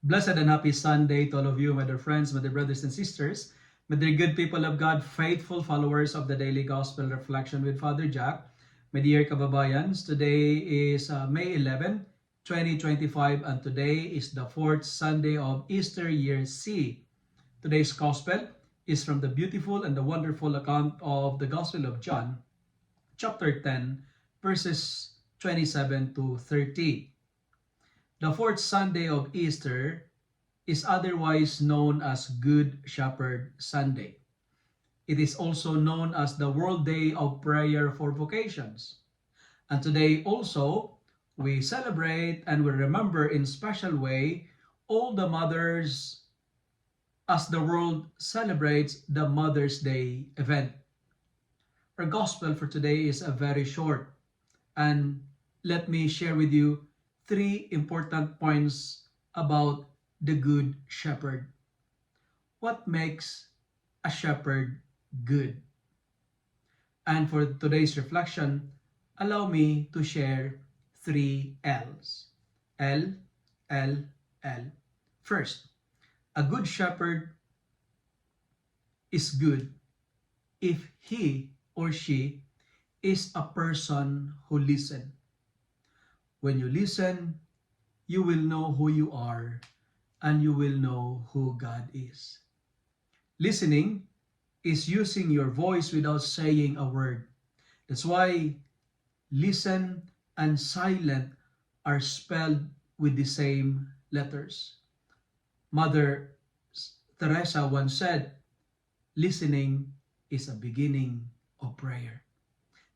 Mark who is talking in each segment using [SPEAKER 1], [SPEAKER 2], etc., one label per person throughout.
[SPEAKER 1] Blessed and happy Sunday to all of you, my dear friends, my dear brothers and sisters, my dear good people of God, faithful followers of the Daily Gospel Reflection with Father Jack. My dear kababayans, today is May 11, 2025, and today is the fourth Sunday of Easter year C. Today's Gospel is from the beautiful and the wonderful account of the Gospel of John, chapter 10, verses 27 to 30. The fourth Sunday of Easter is otherwise known as Good Shepherd Sunday. It is also known as the World Day of Prayer for Vocations. And today also, we celebrate and we remember in special way all the mothers as the world celebrates the Mother's Day event. Our gospel for today is a very short, and let me share with you three important points about the Good Shepherd. What makes a shepherd good? And for today's reflection, allow me to share three L's. L, L, L. First, a good shepherd is good if he or she is a person who listens. When you listen, you will know who you are and you will know who God is. Listening is using your voice without saying a word. That's why listen and silent are spelled with the same letters. Mother Teresa once said, listening is a beginning of prayer.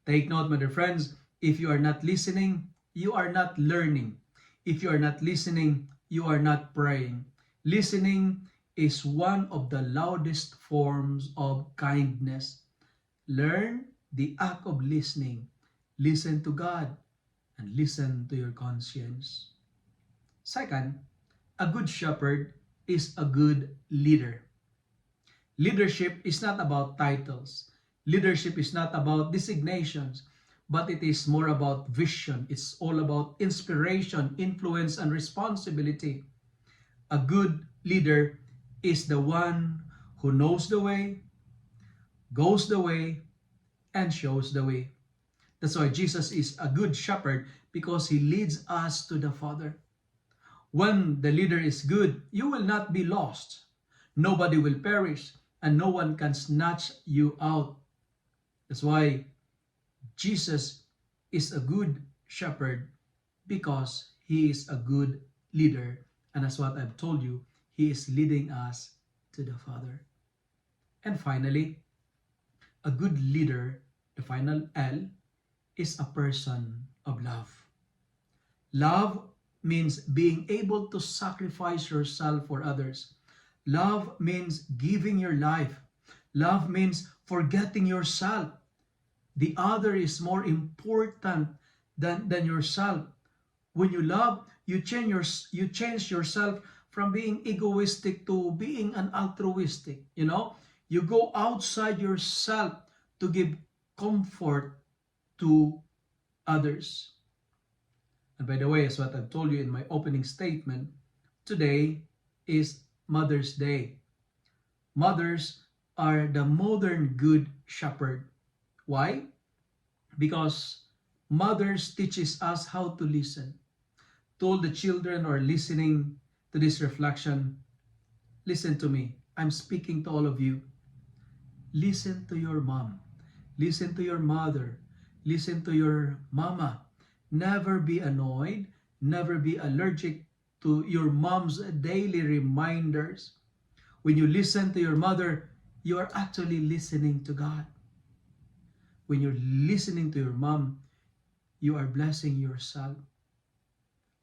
[SPEAKER 1] Take note, my dear friends, if you are not listening, you are not learning. If you are not listening, you are not praying. Listening is one of the loudest forms of kindness. Learn the act of listening. Listen to God and listen to your conscience. Second, a good shepherd is a good leader. Leadership is not about titles. Leadership is not about designations, but it is more about vision. It's all about inspiration, influence, and responsibility. A good leader is the one who knows the way, goes the way, and shows the way. That's why Jesus is a good shepherd, because he leads us to the Father. When the leader is good, you will not be lost. Nobody will perish, and no one can snatch you out. That's why Jesus is a good shepherd, because he is a good leader. And as what I've told you, he is leading us to the Father. And finally, a good leader, the final L, is a person of love. Love means being able to sacrifice yourself for others. Love means giving your life. Love means forgetting yourself. The other is more important than yourself. When you love, you change yourself from being egoistic to being an altruistic. You go outside yourself to give comfort to others. And by the way, as what I've told you in my opening statement, today is Mother's Day. Mothers are the modern good shepherd. Why? Because mothers teaches us how to listen. To all the children who are listening to this reflection, listen to me. I'm speaking to all of you. Listen to your mom. Listen to your mother. Listen to your mama. Never be annoyed. Never be allergic to your mom's daily reminders. When you listen to your mother, you are actually listening to God. When you're listening to your mom, you are blessing yourself.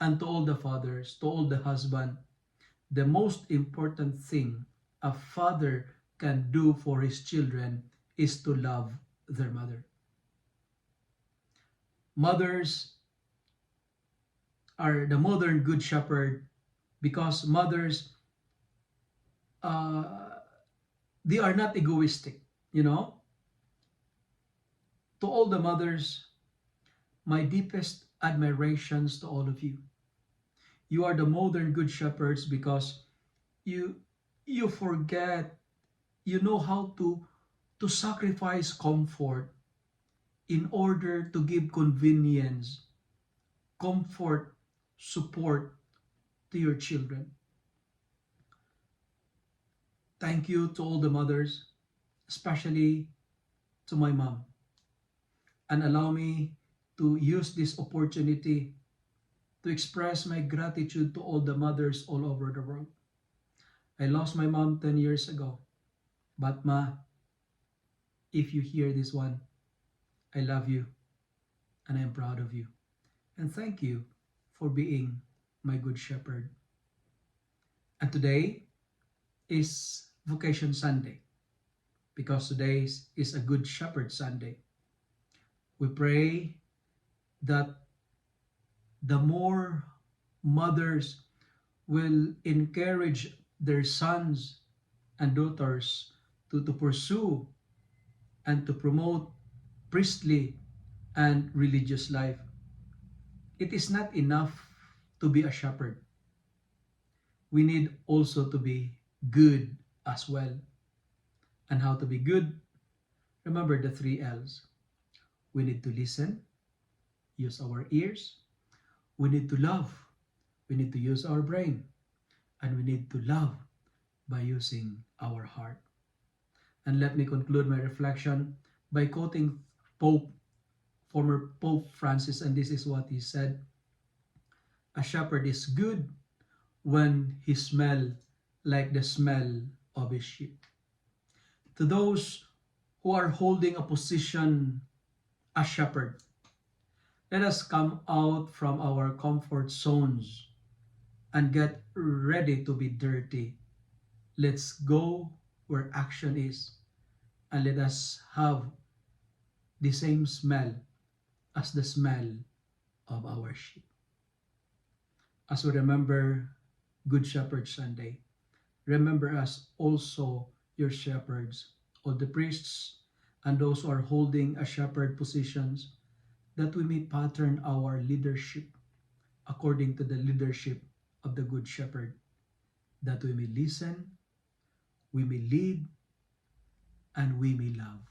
[SPEAKER 1] And to all the fathers, to all the husband, the most important thing a father can do for his children is to love their mother. Mothers are the modern good shepherd, because mothers, they are not egoistic. To all the mothers, my deepest admirations to all of you. You are the modern good shepherds because you you forget, you know how to sacrifice comfort in order to give convenience, comfort, support to your children. Thank you to all the mothers, especially to my mom, and allow me to use this opportunity to express my gratitude to all the mothers all over the world. I lost my mom 10 years ago, but Ma, if you hear this one, I love you and I'm proud of you. And thank you for being my good shepherd. And today is Vocation Sunday because today is a Good Shepherd Sunday. We pray that the more mothers will encourage their sons and daughters to pursue and to promote priestly and religious life. It is not enough to be a shepherd. We need also to be good as well. And how to be good? Remember the 3 L's. We need to listen, use our ears. We need to love. We need to use our brain. And we need to love by using our heart. And let me conclude my reflection by quoting former Pope Francis, and this is what he said: "A shepherd is good when he smells like the smell of his sheep." To those who are holding a position as shepherd, let us come out from our comfort zones and get ready to be dirty. Let's go where action is, and let us have the same smell as the smell of our sheep. As we remember Good Shepherd Sunday, remember us also, your shepherds, all the priests, and those who are holding a shepherd positions, that we may pattern our leadership according to the leadership of the Good Shepherd, that we may listen, we may lead, and we may love.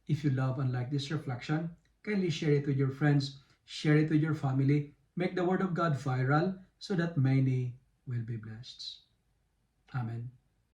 [SPEAKER 1] If you love and like this reflection, kindly share it with your friends, share it with your family, make the Word of God viral so that many will be blessed. Amen.